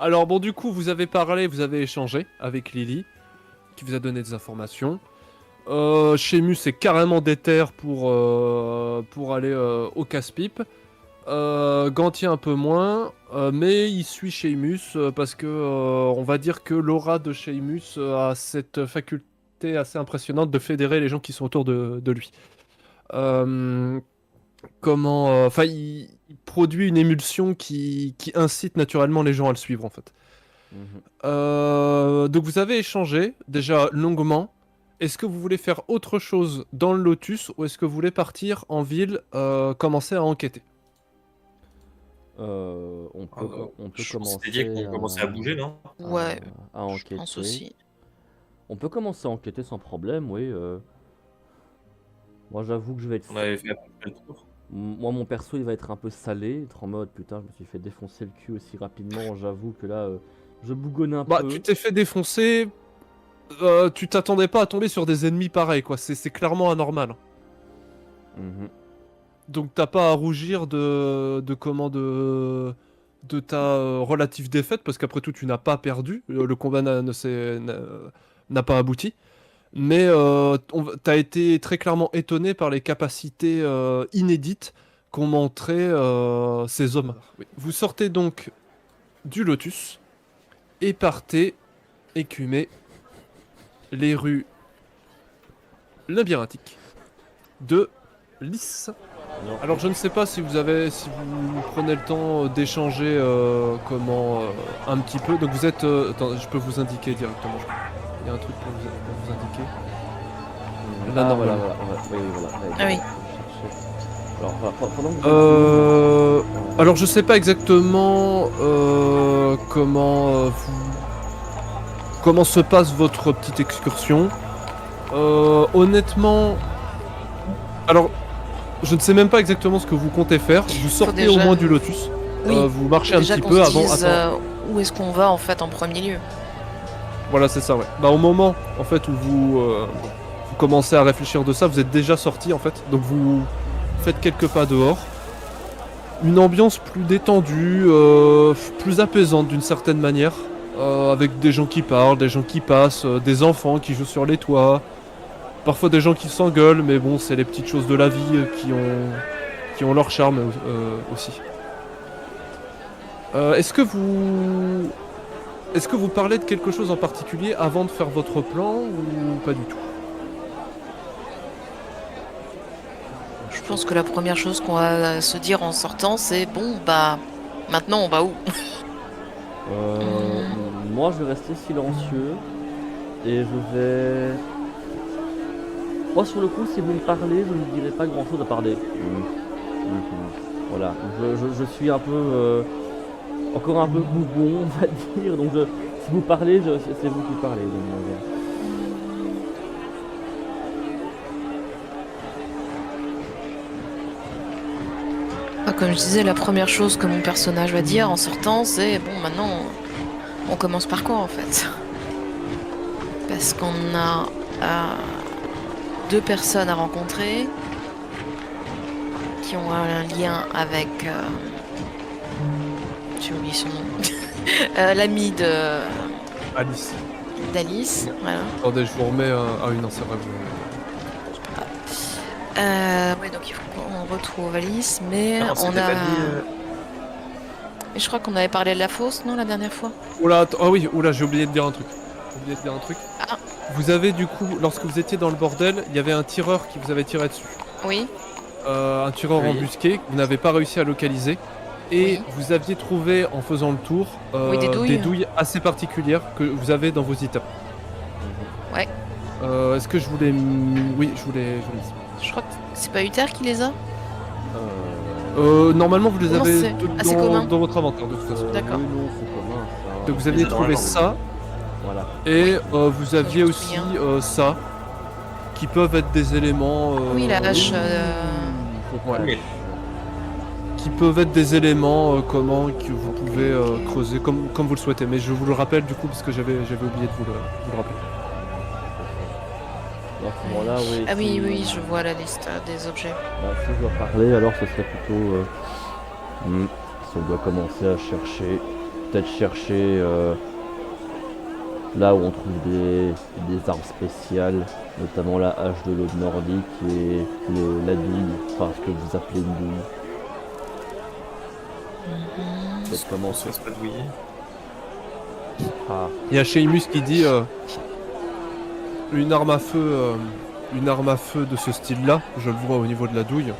Alors bon, du coup, vous avez parlé, vous avez échangé avec Lily, qui vous a donné des informations. Sheamus est carrément déter pour aller au casse-pipe. Gantier un peu moins, mais il suit Sheamus parce que on va dire que l'aura de Sheamus a cette faculté assez impressionnante de fédérer les gens qui sont autour de lui. Euh, Enfin, il produit une émulsion qui incite naturellement les gens à le suivre en fait. Mhm. Donc vous avez échangé déjà longuement. Est-ce que vous voulez faire autre chose dans le Lotus ou est-ce que vous voulez partir en ville, commencer à enquêter? On peut Je pense que c'était dit qu'on commençait à bouger, non? Ouais, à je pense enquêter. aussi. On peut commencer à enquêter sans problème, oui. Moi, j'avoue que je vais être. On avait fait à peu près le tour. Moi, mon perso, il va être un peu salé, être en mode putain, je me suis fait défoncer le cul aussi rapidement. J'avoue que là, je bougonne un Bah, peu. tu t'es fait défoncer. Tu t'attendais pas à tomber sur des ennemis pareils, quoi. C'est clairement anormal. Mhm. Donc t'as pas à rougir de ta relative défaite, parce qu'après tout, tu n'as pas perdu. Le combat n'a pas abouti. Mais t'as été très clairement étonné par les capacités inédites qu'ont montré ces hommes. Oui. Vous sortez donc du Lotus et partez écumer les rues labyrinthiques de Lys. Non. Alors je ne sais pas si vous prenez le temps d'échanger un petit peu. Donc vous êtes, attends, je peux vous indiquer directement. Il y a un truc pour vous indiquer. Là, Ah, voilà, normalement. voilà. Oui, voilà. Ah oui. Alors, pendant que vous Alors je sais pas exactement comment se passe votre petite excursion. Honnêtement, alors je ne sais même pas exactement ce que vous comptez faire. Vous sortez au déjà- moins du Lotus. Oui, Vous marchez un déjà petit qu'on peu se avant. dise, Attends. où est-ce qu'on va en fait en premier lieu. Voilà, c'est ça, ouais. Bah au moment en fait où vous commencez à réfléchir de ça, vous êtes déjà sorti en fait. Donc vous faites quelques pas dehors. Une ambiance plus détendue, plus apaisante d'une certaine manière, avec des gens qui parlent, des gens qui passent, des enfants qui jouent sur les toits, parfois des gens qui s'engueulent, mais bon, c'est les petites choses de la vie qui ont leur charme aussi. Est-ce que vous parlez de quelque chose en particulier avant de faire votre plan ou pas du tout? Je pense que la première chose qu'on va se dire en sortant, c'est bon, bah, maintenant on va où? Moi, je vais rester silencieux et je vais. Moi, sur le coup, si vous me parlez, je ne dirai pas grand-chose à part des. Voilà, je suis un peu. Encore un peu bougon, on va dire. Donc, si vous parlez, c'est vous qui parlez. Donc, Comme je disais, la première chose que mon personnage va dire en sortant, c'est bon, maintenant on commence par quoi en fait? Parce qu'on a deux personnes à rencontrer qui ont un lien avec. J'ai oublié son nom. L'ami Alice. d'Alice. Voilà. Attendez, je vous remets à une c'est vrai. Ouais, donc il faut qu'on retrouve Alice, mais Non, on c'était a. pas dit, Et je crois qu'on avait parlé de la fosse, non, la dernière fois? Oula, oh oui, oula, j'ai oublié de dire un truc. Ah. Vous avez du coup, lorsque vous étiez dans le bordel, il y avait un tireur qui vous avait tiré dessus. Oui. Un tireur Oui. embusqué que vous n'avez pas réussi à localiser. Et Oui. vous aviez trouvé en faisant le tour Oui, des douilles. assez particulières que vous avez dans vos items. Ouais. Est-ce que je voulais. Oui, je voulais. Je crois que c'est pas Uther qui les a. Normalement, vous les Non, avez c'est assez commun. dans votre inventaire de toute façon. D'accord. Oui, non, c'est commun ça. Donc vous aviez Mais c'est trouvé dans la ça. Voilà. Et vous aviez je me aussi souviens. ça. Qui peuvent être des éléments. Oui, la hache. Ouais. Mais- Qui peuvent être des éléments que vous pouvez creuser comme vous le souhaitez. Mais je vous le rappelle du coup parce que j'avais oublié de vous le rappeler. À ce moment-là, oui. Ah oui, si- oui, je vois la liste des objets. Si je dois parler, alors ce serait plutôt. Si on doit commencer à chercher. peut-être chercher là où on trouve des armes spéciales, notamment la hache de l'aube nordique et la douille, enfin ce que vous appelez une douille. Peut-être On commencer. se laisse pas douiller. Ah, Il y a Sheamus qui dit une arme à feu de ce style-là, je le vois au niveau de la douille,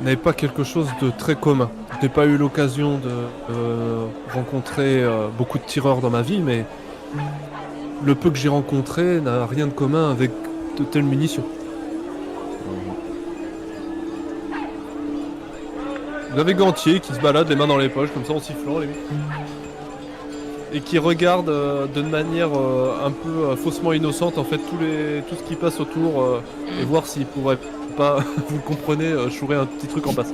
n'est pas quelque chose de très commun. Je n'ai pas eu l'occasion de rencontrer beaucoup de tireurs dans ma vie, mais le peu que j'ai rencontré n'a rien de commun avec de telles munitions. Vous avez Gantier qui se balade les mains dans les poches, comme ça en sifflant, les mecs. Et qui regarde d'une manière un peu faussement innocente en fait tout ce qui passe autour et voir s'il pourrait pas, vous le comprenez, chourer un petit truc en passant.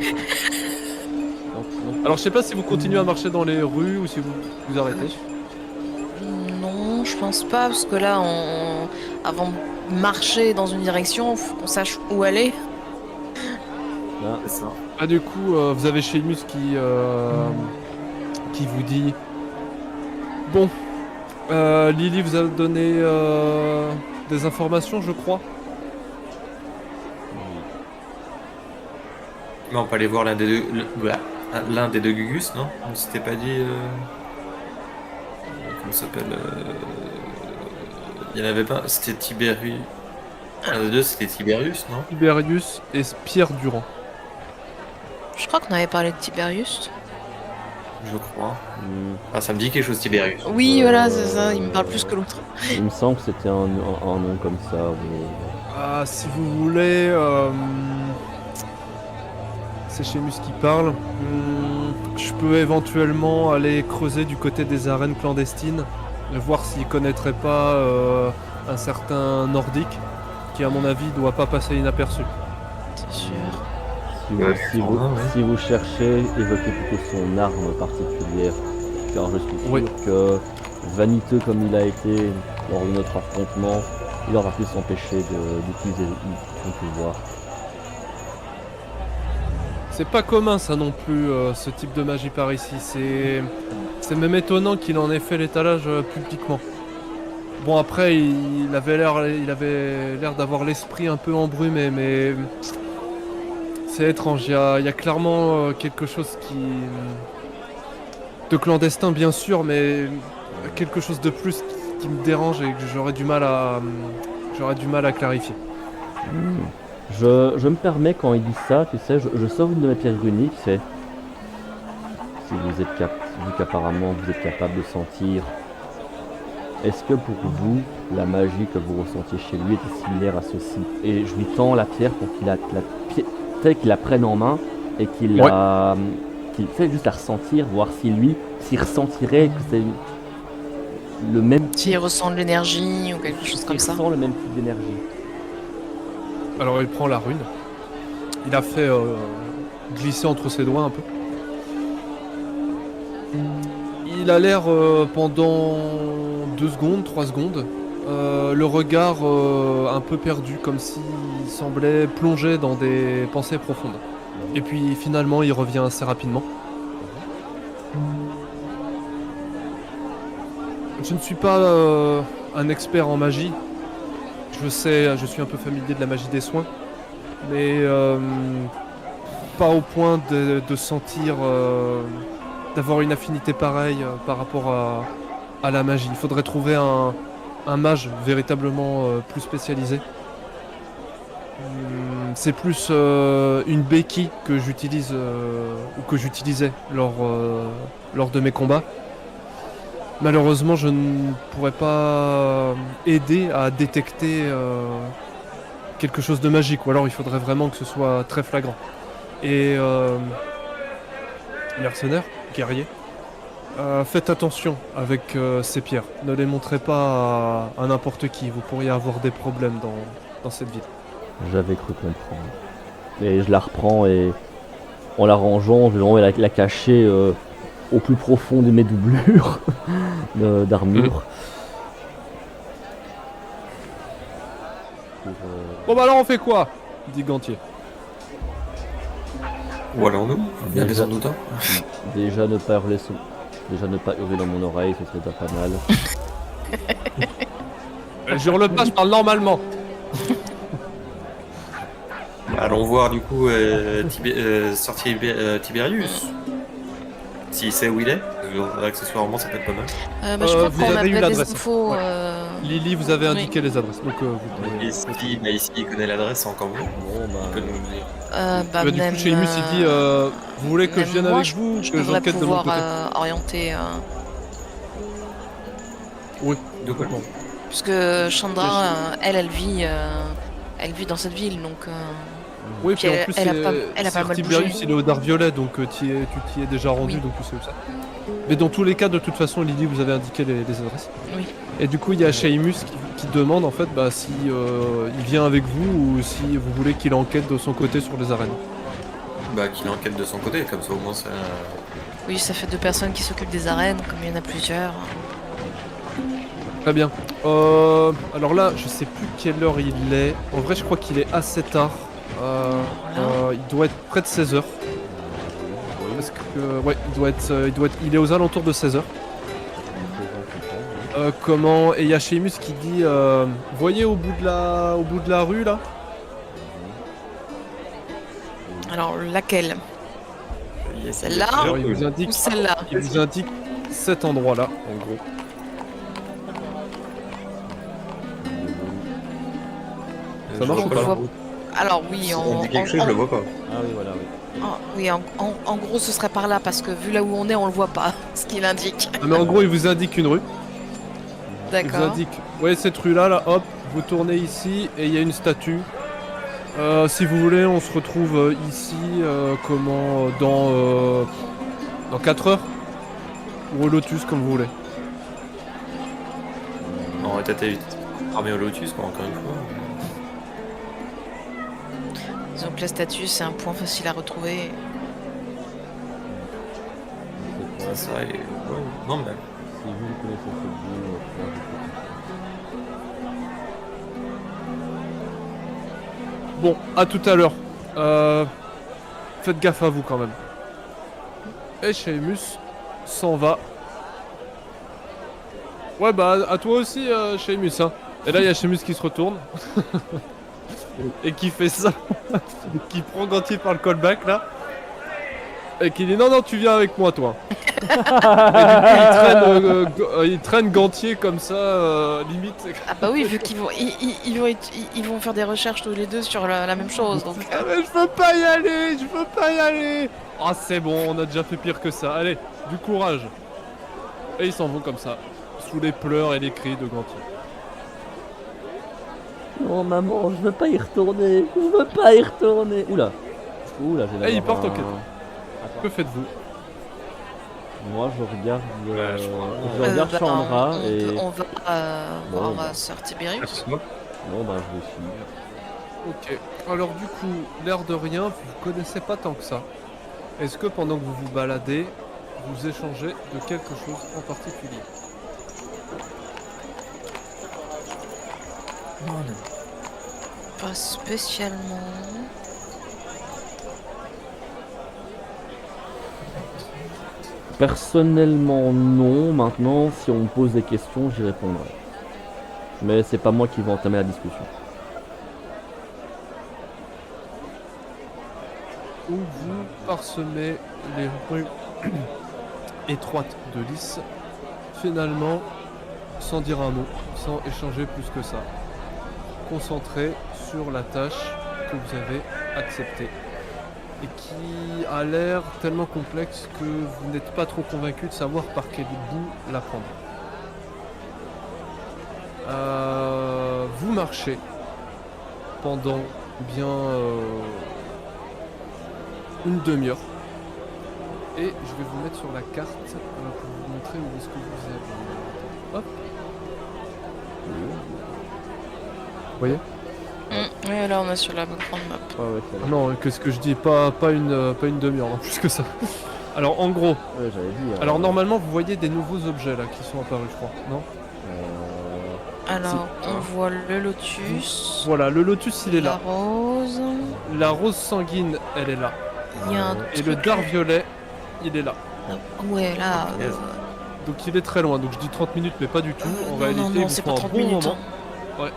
Alors je sais pas si vous continuez à marcher dans les rues ou si vous arrêtez. Non, je pense pas, parce que là, avant de marcher dans une direction, faut qu'on sache où aller. là, C'est ça. Ah du coup vous avez Sheamus qui vous dit bon Lily vous a donné des informations je crois. Mais on peut aller voir l'un des deux. L'un des deux Gugus, non? On s'était pas dit. Comment ça s'appelle Il y en avait pas. C'était Tiberius. L'un des deux, c'était Tiberius, non? Tiberius et Pierre Durand. Je crois qu'on avait parlé de Tiberius. Je crois. hmm, Ah, ça me dit quelque chose, Tiberius. Oui, voilà, c'est ça, il me parle plus que l'autre. il me semble que c'était un nom comme ça. Mais... Ah, si vous voulez, c'est Sheamus qui parle. Je peux éventuellement aller creuser du côté des arènes clandestines, voir s'il connaîtrait pas un certain nordique qui, à mon avis, doit pas passer inaperçu. C'est sûr. Si vous cherchez, évoquez plutôt son arme particulière. Car je suis sûr Oui. que, vaniteux comme il a été lors de notre affrontement, il aura pu s'empêcher d'utiliser son pouvoir. C'est pas commun ça non plus, ce type de magie par ici. C'est même étonnant qu'il en ait fait l'étalage publiquement. Bon après il avait l'air d'avoir l'esprit un peu embrumé, mais c'est étrange. Il y a clairement quelque chose de clandestin bien sûr, mais quelque chose de plus qui me dérange et que j'aurais du mal à clarifier. Je me permets, quand il dit ça, tu sais, je sors une de mes pierres runiques, c'est... Si vous êtes vu qu'apparemment vous êtes capable de sentir, est-ce que pour vous, la magie que vous ressentiez chez lui était similaire à ceci? Et je lui tends la pierre pour qu'il la prenne en main et qu'il fait juste la ressentir, voir s'il ressentirait que c'est le même S'il ressent de l'énergie ou quelque chose comme ça. Il ressent le même type d'énergie. Alors il prend la rune. Il a fait glisser entre ses doigts un peu. Il a l'air pendant 2 secondes, 3 secondes, le regard un peu perdu, comme s'il semblait plonger dans des pensées profondes. Et puis finalement il revient assez rapidement. Je ne suis pas un expert en magie. Je sais, je suis un peu familier de la magie des soins, mais pas au point de sentir, d'avoir une affinité pareille par rapport à la magie. Il faudrait trouver un mage véritablement plus spécialisé. C'est plus une béquille que j'utilise ou que j'utilisais lors de mes combats. Malheureusement, je ne pourrais pas aider à détecter quelque chose de magique, ou alors il faudrait vraiment que ce soit très flagrant. Et mercenaires, guerriers, faites attention avec ces pierres. Ne les montrez pas à n'importe qui, vous pourriez avoir des problèmes dans cette ville. J'avais cru comprendre. Et je la reprends et en la rangeant, je vais vraiment la cacher au plus profond de mes doublures d'armure. Bon bah alors on fait quoi? Dit Gantier. Ou allons-nous? Il y a des Déjà- en doute. Déjà ne pas hurler Déjà ne pas hurler dans mon oreille, ce serait déjà pas mal. Je hurle pas, je parle normalement. Allons voir du coup sortir Tiberius. S'il sait où il est, accessoirement ça peut être pas mal. Je crois vous qu'on avez eu avait des l'adresse. infos. Ouais. Lily, vous avez Oui. indiqué les adresses, donc vous pouvez... Et ici il connaît l'adresse, c'est encore mieux. Bon, Il peut bah, nous le dire. Bah, du coup, Seamus il dit vous voulez que même je vienne moi, avec je- vous ou Je que devrais j'enquête de mon pouvoir côté orienter. Oui, De quoi? complètement. Puisque Chandra, elle vit dans cette ville, donc. Oui, Puis puis en plus, elle a pas mal Tiberius, bougé. il est au Darviolet, donc tu t'y es déjà rendu, Oui. donc tu sais où ça. Mais dans tous les cas, de toute façon, Lily, vous avez indiqué les adresses. Oui. Et du coup, il y a Seamus qui demande en fait si il vient avec vous ou si vous voulez qu'il enquête de son côté sur les arènes. Bah qu'il enquête de son côté, comme ça au moins ça. Oui, ça fait 2 personnes qui s'occupent des arènes, comme il y en a plusieurs. Très bien. Alors là, je sais plus quelle heure il est. En vrai, je crois qu'il est assez tard. Il doit être près de 16h. Parce que ouais, il est aux alentours de 16h. Comment? Et il y a Seamus qui dit vous voyez au bout de la rue là? Alors, laquelle? Celle-là Alors il vous indique ou celle-là? il vous indique cet endroit là en gros. Ça marche je ou vois pas, pas là la route. Alors oui, Si on dit quelque chose, je le vois pas. ah oui, voilà, oui. oui, en gros, ce serait par là, parce que vu là où on est, on le voit pas, ce qu'il indique. Ah, mais en gros il vous indique une rue. Il vous D'accord. indique ouais cette rue là, hop, vous tournez ici et il y a une statue. Si vous voulez, on se retrouve ici dans 4 heures ou au Lotus comme vous voulez. On va tâter vite. Armé au Lotus, quoi, encore une fois. Donc la statue, c'est un point facile à retrouver. Ça serait. Ouais. Non, mais. Si vous connaissez cette ville, Bon, à tout à l'heure. Faites gaffe à vous quand même. Et Seamus s'en va. Ouais bah à toi aussi Seamus hein. Et là il y a Seamus qui se retourne. Et qui fait ça. Qui prend Gantier par le callback là. Et qui dit non tu viens avec moi toi. Et du coup il traîne Gantier comme ça limite. Ah bah oui, vu qu'ils vont, ils vont faire des recherches tous les deux sur la même chose, donc... Ah mais je veux pas y aller. Ah c'est bon, on a déjà fait pire que ça. Allez, du courage. Et ils s'en vont comme ça, sous les pleurs et les cris de Gantier. Non, maman, je veux pas y retourner. Je veux pas y retourner. Oula. Oula, j'ai Eh, ils d'abord partent en un- quête. Que faites-vous? Moi, je regarde, Ouais, je crois. je regarde bah, Chandra on, et... on va Bon, voir bah. Sir Tiberius. Bon, bah, je le suis. Ok. Alors du coup, l'air de rien, vous connaissez pas tant que ça. Est-ce que pendant que vous vous baladez, vous échangez de quelque chose en particulier? Pas spécialement. Personnellement, non. Maintenant, si on me pose des questions, j'y répondrai. Mais c'est pas moi qui vais entamer la discussion. Où vous parsemez les rues étroites de Lys, finalement, sans dire un mot, sans échanger plus que ça. Concentré sur la tâche que vous avez acceptée et qui a l'air tellement complexe que vous n'êtes pas trop convaincu de savoir par quel bout la prendre. Vous marchez pendant bien une demi-heure et je vais vous mettre sur la carte pour vous montrer où est-ce que vous êtes. Hop. Vous voyez? Oui, là on est sur la grande map. Ouais, ouais, c'est vrai. Non, qu'est-ce que je dis? Pas une demi-heure, non, plus que ça. Alors en gros, Ouais, j'avais vu. alors normalement vous voyez des nouveaux objets là qui sont apparus, je crois, non? Alors, on voit le lotus, Voilà, le lotus il est la là. rose, La rose sanguine, elle est là. il y a un Et le truc- dard violet, il est là. Ouais, là, Yes. Donc il est très loin, donc je dis 30 minutes mais pas du tout. En réalité, non, il vous c'est faut pas un 30 bon minutes. moment. hein.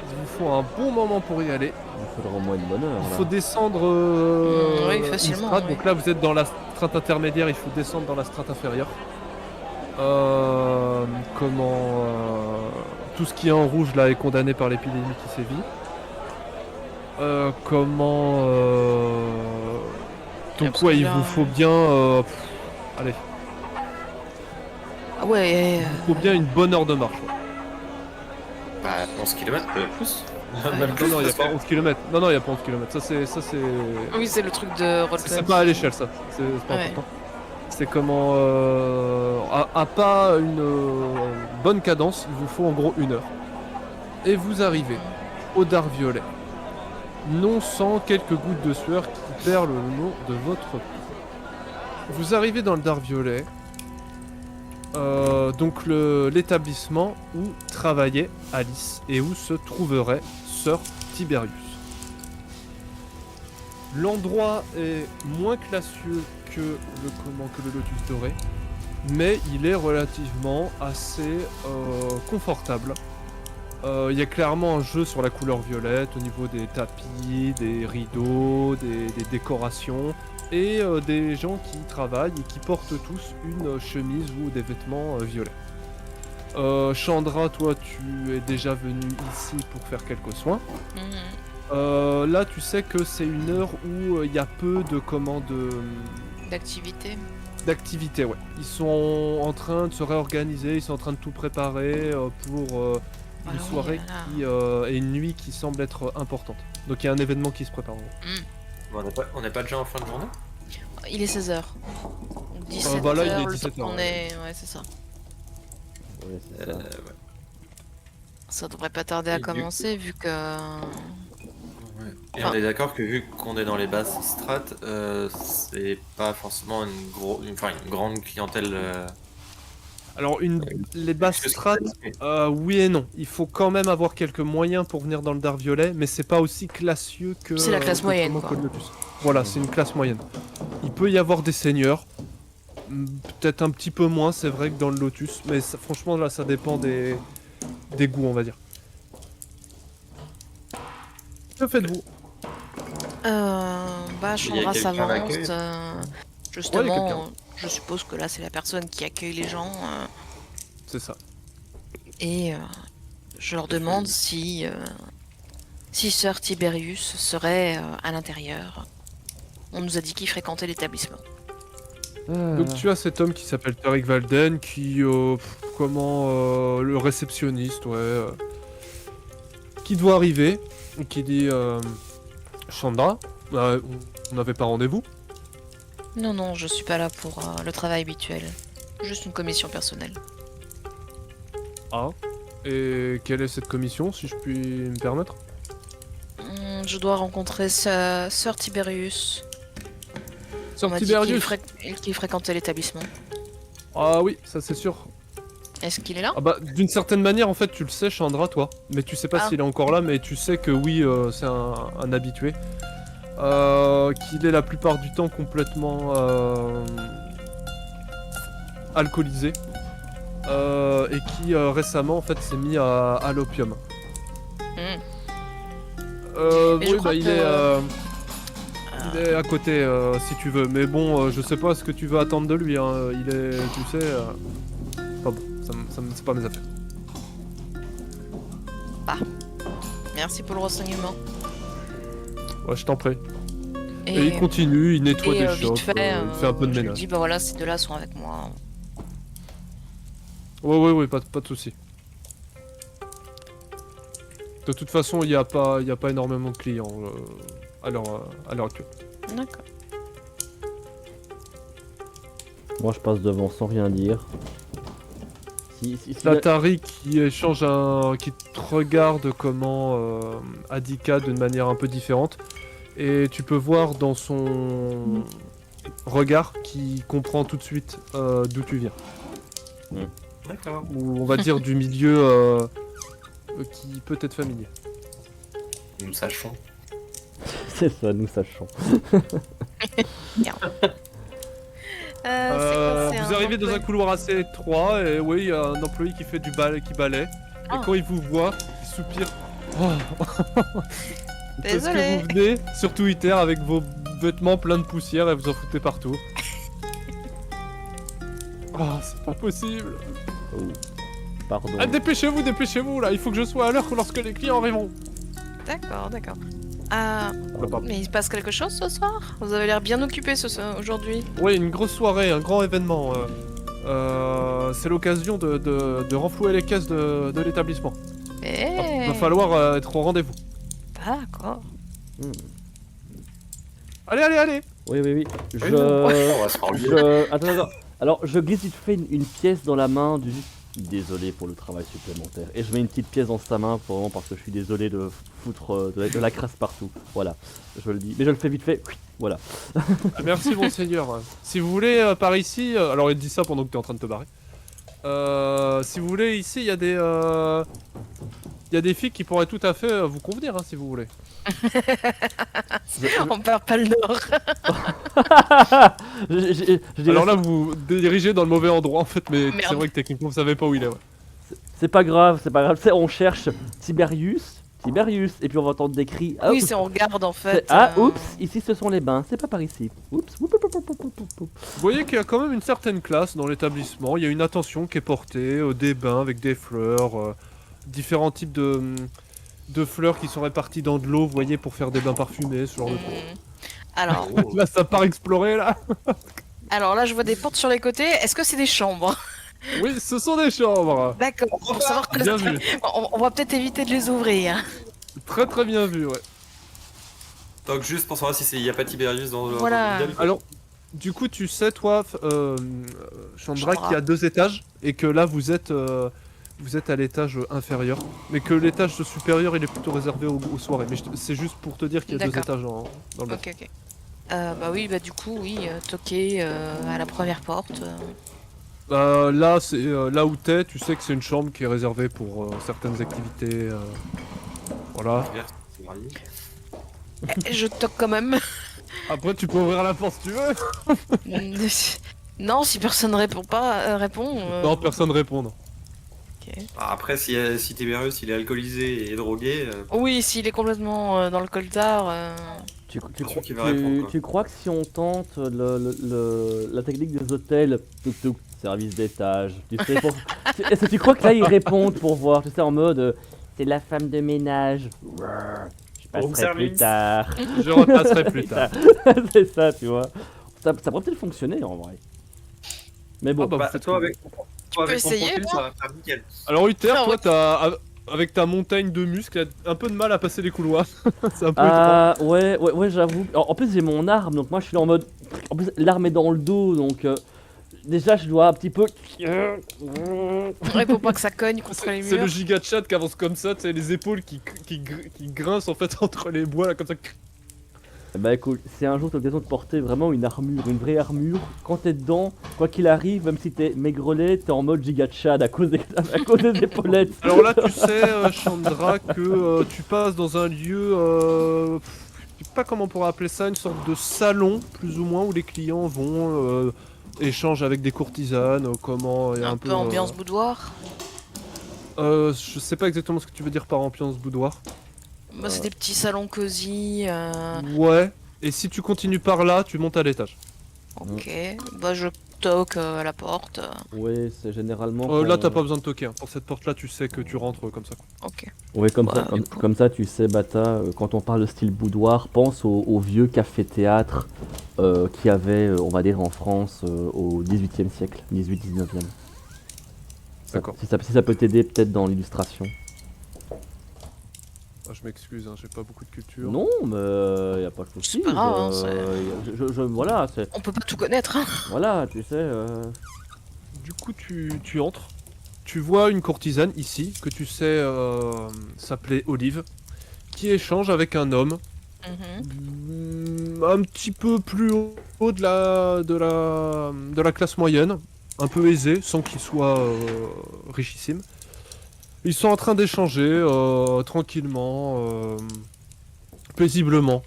Il vous faut un bon moment pour y aller. Il faudra au moins une bonne heure. Il là. faut descendre Oui, une facilement, strate. oui. Donc là, vous êtes dans la strate intermédiaire, il faut descendre dans la strate inférieure. Comment tout ce qui est en rouge là est condamné par l'épidémie qui sévit. Donc parce ouais, que il là, vous faut bien allez, Ah ouais, il vous faut bien une bonne heure de marche. Ouais. Bah, 11 km plus. Ouais. Même plus, Non, il n'y a parce pas que- 11 km. Non, il n'y a pas 11 km. Ça, c'est. oui, c'est le truc de C'est Roll20. pas à l'échelle, ça. C'est pas Ouais. important. C'est comment. À pas une bonne cadence, il vous faut en gros une heure. Et vous arrivez au dard violet. Non sans quelques gouttes de sueur qui perlent le long de votre peau. Vous arrivez dans le dard violet. Donc l'établissement où travaillait Alice et où se trouverait Sir Tiberius. L'endroit est moins classieux que le Lotus Doré, mais il est relativement assez confortable. Il y a clairement un jeu sur la couleur violette au niveau des tapis, des rideaux, des décorations et des gens qui travaillent et qui portent tous une chemise ou des vêtements violets. Chandra, toi tu es déjà venu ici pour faire quelques soins. Là tu sais que c'est une heure où il y a peu de D'activité. d'activité, ouais. Ils sont en train de se réorganiser, ils sont en train de tout préparer pour une Alors oui, soirée voilà. et une nuit qui semble être importante. Donc il y a un événement qui se prépare. en gros. Bon, on n'est pas déjà en fin de journée? Il est 16h. 17h, bah là, il est le 17 temps heures, qu'on est... Ouais, c'est ça. Ouais, c'est ça. Ouais. Ça devrait pas tarder à Et du commencer vu que... Et Enfin- on est d'accord que vu qu'on est dans les basses strates, c'est pas forcément une grande clientèle. Alors les basses strates, oui et non. Il faut quand même avoir quelques moyens pour venir dans le dard violet, mais c'est pas aussi classieux que. C'est la classe que moyenne, comment quoi. Code Lotus. Voilà, c'est une classe moyenne. Il peut y avoir des seigneurs, peut-être un petit peu moins, c'est vrai que dans le Lotus, mais franchement là, ça dépend des goûts, on va dire. Que faites-vous? Bah, Il y a Chandra quelqu'un à s'avance. l'accueil Ouais, il y a Justement, quelqu'un. je suppose que là, c'est la personne qui accueille les gens. C'est ça. Et je leur demande si Sir Tiberius serait à l'intérieur. On nous a dit qu'il fréquentait l'établissement. Donc tu as cet homme qui s'appelle Tariq Valden qui le réceptionniste qui doit arriver et qui dit Chandra, on n'avait pas rendez-vous. Non, non, je suis pas là pour le travail habituel. Juste une commission personnelle. Ah. Et quelle est cette commission, si je puis me permettre? Je dois rencontrer Sir Tiberius. On Sir m'a dit Tiberius. qu'il fréquentait l'établissement. Ah oui, ça c'est sûr. Est-ce qu'il est là? Ah bah d'une certaine manière en fait tu le sais Chandra toi, mais tu sais pas Ah. s'il est encore là, mais tu sais que oui c'est un habitué. Qu'il est la plupart du temps complètement alcoolisé. Et qui récemment en fait s'est mis à l'opium. Hmm. Oui, Mais je crois il est à côté si tu veux, mais bon je sais pas ce que tu veux attendre de lui, hein. Il est, tu sais, pas bon, c'est pas mes affaires. Merci pour le renseignement. Ouais, je t'en prie. Et il continue, il nettoie des vite chiottes, fait, il fait un peu de je lui ménage. dis, bah voilà, ces deux-là sont avec moi. Ouais, pas de soucis. De toute façon, il n'y a pas énormément de clients à l'heure actuelle. D'accord. Moi, je passe devant sans rien dire. Si T'as Tari qui échange qui te regarde comment Adika d'une manière un peu différente. Et tu peux voir dans son regard qu'il comprend tout de suite d'où tu viens. D'accord. Ou on va dire du milieu qui peut être familier. Nous sachons. C'est ça, nous sachons. Vous arrivez dans un couloir assez étroit et oui, il y a un employé qui fait du balai, qui balaie. Ah. Et quand il vous voit, il soupire. Oh. Parce Désolé. que vous venez sur Twitter avec vos vêtements pleins de poussière et vous en foutez partout. Oh, c'est pas possible. Oh. Pardon. Ah, dépêchez-vous là, il faut que je sois à l'heure lorsque les clients arriveront. D'accord. Pardon. Mais il se passe quelque chose ce soir? Vous avez l'air bien occupé aujourd'hui. Oui, une grosse soirée, un grand événement. C'est l'occasion de renflouer les caisses de l'établissement. Eh. Va falloir être au rendez-vous. D'accord. Hmm. Allez. Oui. On va se faire le Attends. Alors, je glisse vite fait une pièce dans la main du... Désolé pour le travail supplémentaire. Et je mets une petite pièce dans sa main vraiment parce que je suis désolé de foutre de la crasse partout. Voilà, je le dis. Mais je le fais vite fait. Voilà. Ah, merci monseigneur. Si vous voulez par ici, alors il dit ça pendant que t'es en train de te barrer. Si vous voulez ici, il y a des filles qui pourraient tout à fait vous convenir si vous voulez. On perd pas le nord. Alors là vous dirigez dans le mauvais endroit en fait, mais Merde. c'est vrai que techniquement vous savez pas où il est. Ouais. C'est pas grave. C'est, on cherche Tiberius, et puis on va entendre des cris. Ah, Oui, oups, c'est on regarde en fait. oups, ici ce sont les bains, c'est pas par ici. Oups. Vous voyez qu'il y a quand même une certaine classe dans l'établissement. Il y a une attention qui est portée, des bains avec des fleurs, différents types de fleurs qui sont réparties dans de l'eau, vous voyez, pour faire des bains parfumés, ce genre de trucs. Alors, Là, ça part explorer, là. alors là, je vois des portes sur les côtés. Est-ce que c'est des chambres? Oui, ce sont des chambres. D'accord. Pour savoir que Bien vu. on va peut-être éviter de les ouvrir. Très bien vu, ouais. Donc juste pour savoir si il n'y a pas Tiberius dans le... Voilà. Alors, du coup, tu sais, toi, Chandra, Chandra. qu'il y a 2 étages, et que là, vous êtes à l'étage inférieur, mais que l'étage supérieur, il est plutôt réservé aux soirées. Mais c'est juste pour te dire qu'il y a 2 D'accord. étages dans le bâtiment. Ok. Bah oui, du coup, toquer à la première porte. Là, c'est là où t'es, tu sais que c'est une chambre qui est réservée pour certaines activités. Voilà. C'est varié. Je toque quand même. Après, tu peux ouvrir la porte si tu veux. Non, si personne répond. Non, personne répond. Non. Ah, après, si Tiberius il est alcoolisé et drogué, Oui, s'il est complètement dans le coltard. Tu sûr qu'il va répondre, quoi. tu crois que si on tente la technique des hôtels, tuk-tuk, service d'étage, tu sais, est-ce que tu crois que là ils répondent pour voir, tu sais, en mode c'est la femme de ménage, je passerai plus service. tard. Je repasserai plus tard. C'est ça, tu vois. Ça pourrait peut-être fonctionner en vrai. Mais bon, Ah bah, bah, vous faites toi comme avec, toi, avec ton essayer, profil, moi ça va faire nickel. Alors Uther, Ah, toi, ouais. t'as avec ta montagne de muscles, t'as un peu de mal à passer les couloirs. C'est un peu étrange. ouais, j'avoue. En plus, j'ai mon arme, donc moi je suis là en mode. En plus, l'arme est dans le dos, donc déjà je dois un petit peu. Ouais, pour pas que ça cogne contre les C'est le murs. giga chat qui avance comme ça, tu sais, les épaules qui grincent en fait entre les bois là comme ça. Bah écoute, si un jour t'as l'occasion de porter vraiment une armure, une vraie armure, quand t'es dedans, quoi qu'il arrive, même si t'es maigrelet, t'es en mode giga chad à cause des épaulettes. Alors là, tu sais, Chandra, que tu passes dans un lieu, je sais pas comment on pourrait appeler ça, une sorte de salon, plus ou moins, où les clients vont échangent avec des courtisanes, comment et Un peu ambiance boudoir. je sais pas exactement ce que tu veux dire par ambiance boudoir. Bah, c'est des petits salons cosy. Ouais. Et si tu continues par là, tu montes à l'étage. Ok. Bah, je toque à la porte. Ouais, c'est généralement. Là, quand- t'as pas besoin de toquer. Hein. Pour cette porte-là, tu sais que tu rentres comme ça. Quoi. Ok. Ouais, comme ça, Ouais. comme ça, tu sais, Bata, quand on parle de style boudoir, pense au vieux café-théâtre qu'il y avait, on va dire, en France au 18e siècle, 18-19e. D'accord. Si ça peut t'aider peut-être dans l'illustration. Ah, je m'excuse, hein, j'ai pas beaucoup de culture. Non, mais y a pas de souci. C'est pas grave, hein, Voilà, c'est. On peut pas tout connaître. Hein. Voilà, tu sais. Du coup, tu entres. Tu vois une courtisane ici, que tu sais s'appelait Olive, qui échange avec un homme Mhm. un petit peu plus haut de la classe moyenne, un peu aisé, sans qu'il soit richissime. Ils sont en train d'échanger tranquillement, paisiblement,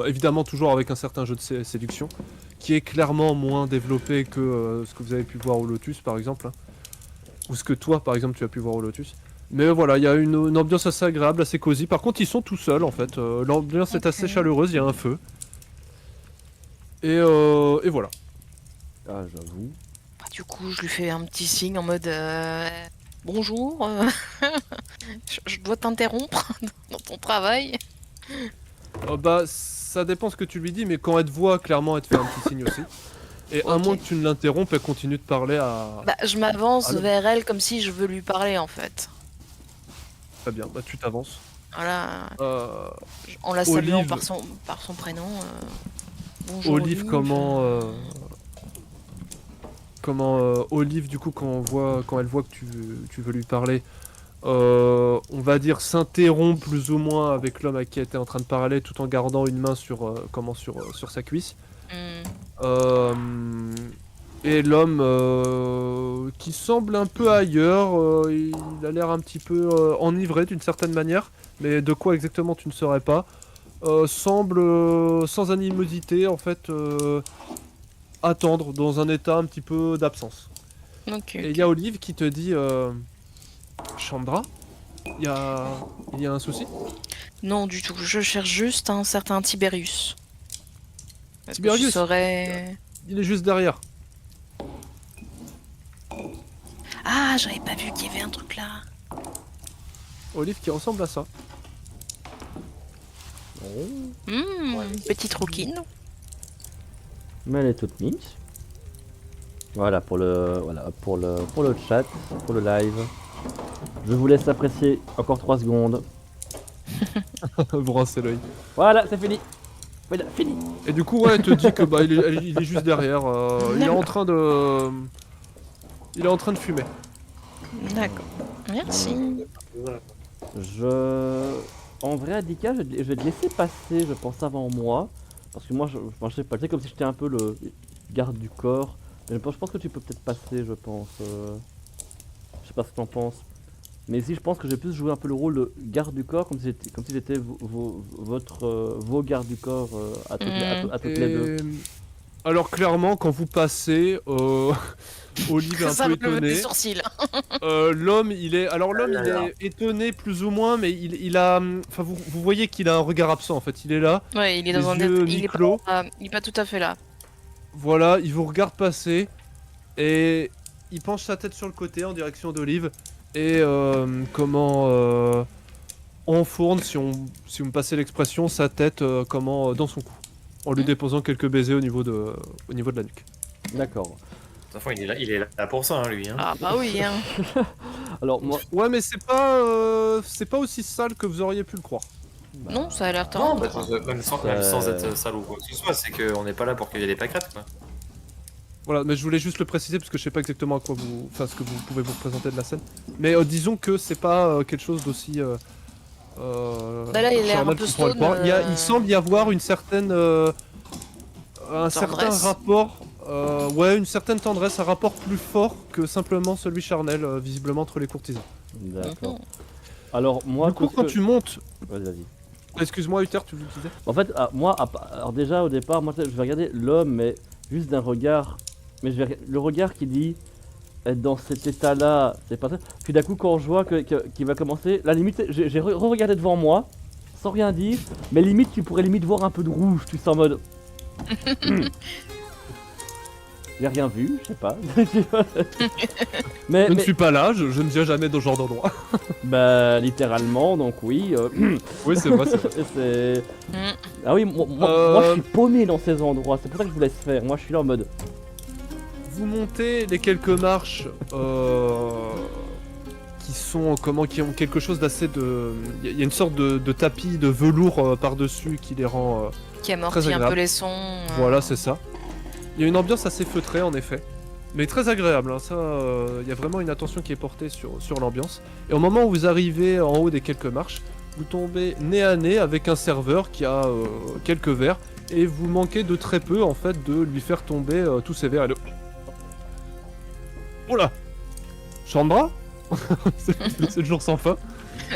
évidemment toujours avec un certain jeu de séduction, qui est clairement moins développé que ce que vous avez pu voir au Lotus par exemple, hein. Ou ce que toi par exemple tu as pu voir au Lotus. Mais voilà, il y a une ambiance assez agréable, assez cosy. Par contre, ils sont tout seuls en fait. L'ambiance est assez chaleureuse, il y a un feu. Et voilà. Ah, j'avoue. Bah, du coup, je lui fais un petit signe en mode bonjour, je dois t'interrompre dans ton travail. Bah, ça dépend ce que tu lui dis, mais quand elle te voit, clairement, elle te fait un petit signe aussi. Et à Ok. moins que tu ne l'interrompes, elle continue de parler à... Bah, je m'avance Allô vers elle comme si je veux lui parler en fait. Très bien, bah tu t'avances. Voilà, Euh, en la saluant Olive. par son prénom. Bonjour Olive, Olive, du coup, quand elle voit que tu veux lui parler, on va dire s'interrompt plus ou moins avec l'homme à qui elle était en train de parler, tout en gardant une main sur sa cuisse. Hmm, Euh, et l'homme qui semble un peu ailleurs, il a l'air un petit peu enivré d'une certaine manière, mais de quoi exactement tu ne saurais pas. Semble sans animosité en fait attendre dans un état un petit peu d'absence. ok. Et il y a Olive qui te dit Chandra, il y a un souci? Non, du tout. Je cherche juste un certain Tiberius. Est-ce que tu Tiberius saurais... Il est juste derrière. Ah, j'avais pas vu qu'il y avait un truc là. Olive qui ressemble à ça. Petite rouquine. Mais elle est toute mince. Voilà pour le chat, pour le live. Je vous laisse apprécier encore 3 secondes. Brosser l'œil. Voilà, c'est fini. Voilà, fini. Et du coup, ouais, elle te dit que bah, il est juste derrière. Il est en train de. Il est en train de fumer. D'accord. Merci. En vrai, Adika, je vais te laisser passer, je pense, avant moi. Parce que moi, je sais pas, c'est comme si j'étais un peu le garde du corps. Mais je pense que tu peux peut-être passer, je pense. Je sais pas ce que t'en penses. Mais ici, je pense que j'ai plus joué un peu le rôle de garde du corps, comme si j'étais vos gardes du corps à toutes les deux. Alors clairement, quand vous passez, Olive est un Ça peu me lève des étonné. sourcils. L'homme, il est étonné plus ou moins, mais il a, enfin vous voyez qu'il a un regard absent en fait. Il est là, Ouais, il est les dans un yeux il est mi-clos. il est pas tout à fait là. Voilà, il vous regarde passer et il penche sa tête sur le côté en direction d'Olive et enfourne, si vous me passez l'expression, sa tête dans son cou, en lui déposant quelques baisers au niveau de la nuque. D'accord. De toute façon, il est là pour ça, hein, lui. Hein. Ah bah oui, hein. Alors, moi, Ouais, mais c'est pas aussi sale que vous auriez pu le croire. Non, ça a l'air Non, tendre. bah, même sans être salaud ou quoi que ce soit, c'est qu'on n'est pas là pour cueillir des pâquerettes, quoi. Voilà, mais je voulais juste le préciser parce que je sais pas exactement à quoi ce que vous pouvez vous représenter de la scène. Mais disons que c'est pas quelque chose d'aussi. Bah là, il a l'air un charnel peu qu'on pourrait le stone, croire. Il semble y avoir une certaine, un certain Tendresse. rapport, ouais, une certaine tendresse, un rapport plus fort que simplement celui charnel, visiblement entre les courtisans. d'accord. Mhm. Alors, moi, Du coup, tout ce quand que- tu montes, Vas-y. excuse-moi, Uther, tu le disais. En fait, alors déjà au départ, moi je vais regarder l'homme, mais juste d'un regard. Mais le regard qui dit être dans cet état-là, c'est pas ça. Puis d'un coup, quand je vois qu'il va commencer, la limite, j'ai re-regardé devant moi, sans rien dire, mais limite, tu pourrais limite voir un peu de rouge, tu sais, en mode. J'ai rien vu, je sais pas. mais, Je ne suis pas là, je ne viens jamais dans ce genre d'endroit. bah, littéralement, donc oui. Oui, c'est vrai, c'est vrai. c'est. Mm. Ah oui, moi je suis paumé dans ces endroits, c'est pour ça que je vous laisse faire. Moi je suis là en mode. Vous montez les quelques marches qui ont quelque chose d'assez de. Il y a une sorte de tapis de velours par-dessus qui les rend. Qui amortit un agréable. peu les sons. Voilà, c'est ça. Il y a une ambiance assez feutrée en effet, mais très agréable. Hein, ça, il y a vraiment une attention qui est portée sur l'ambiance. Et au moment où vous arrivez en haut des quelques marches, vous tombez nez à nez avec un serveur qui a quelques verres et vous manquez de très peu en fait de lui faire tomber tous ces verres. Oula, Chandra. C'est le jour sans fin.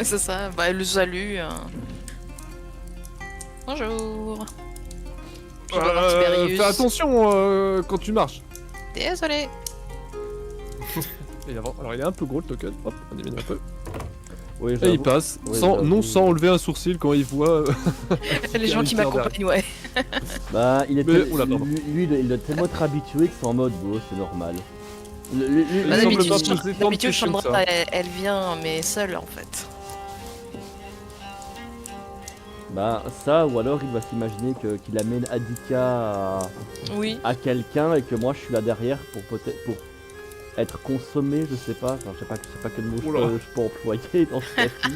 C'est ça, bah le salut. Bonjour. Tu vas voir Tiberius. Fais attention quand tu marches. Désolé. Et alors il est un peu gros le token, hop, on diminue un peu. Oui, Et il j'avoue. passe, Oui, sans, j'avoue. non sans enlever un sourcil quand il voit... Les gens qui Hyper m'accompagnent, ouais. Bah, il est Mais- oula, pardon. lui, il doit tellement être habitué que c'est en mode bon, c'est normal. Lui- Il Bah, semble D'habitude, pas poser tant de d'habitude, questions que Chandra, ça. elle vient, mais seule en fait. Bah, ça, ou alors il va s'imaginer qu'il amène Adika Oui. à quelqu'un et que moi je suis là derrière pour peut-être pour être consommé, je sais pas. Enfin, je sais pas quel mot Oula. je peux employer dans ce cas-ci.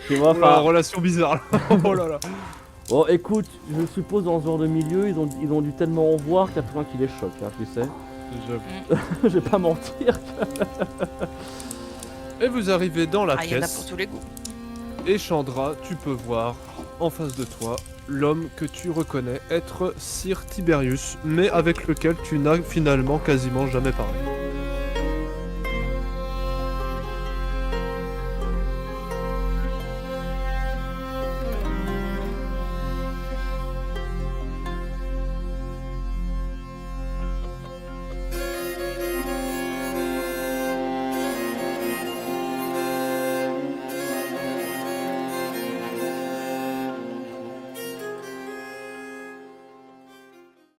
Tu vois, Oh la enfin, relation bizarre là. Oh là là. bon, écoute, je suppose dans ce genre de milieu, ils ont dû tellement en voir qu'il y a plus rien qui les choque, hein, tu sais. J'avoue. Je vais pas mentir. Et vous arrivez dans la Ah, il y en a pièce. pour tous les goûts. Et Chandra, tu peux voir en face de toi l'homme que tu reconnais être Sir Tiberius, mais avec lequel tu n'as finalement quasiment jamais parlé.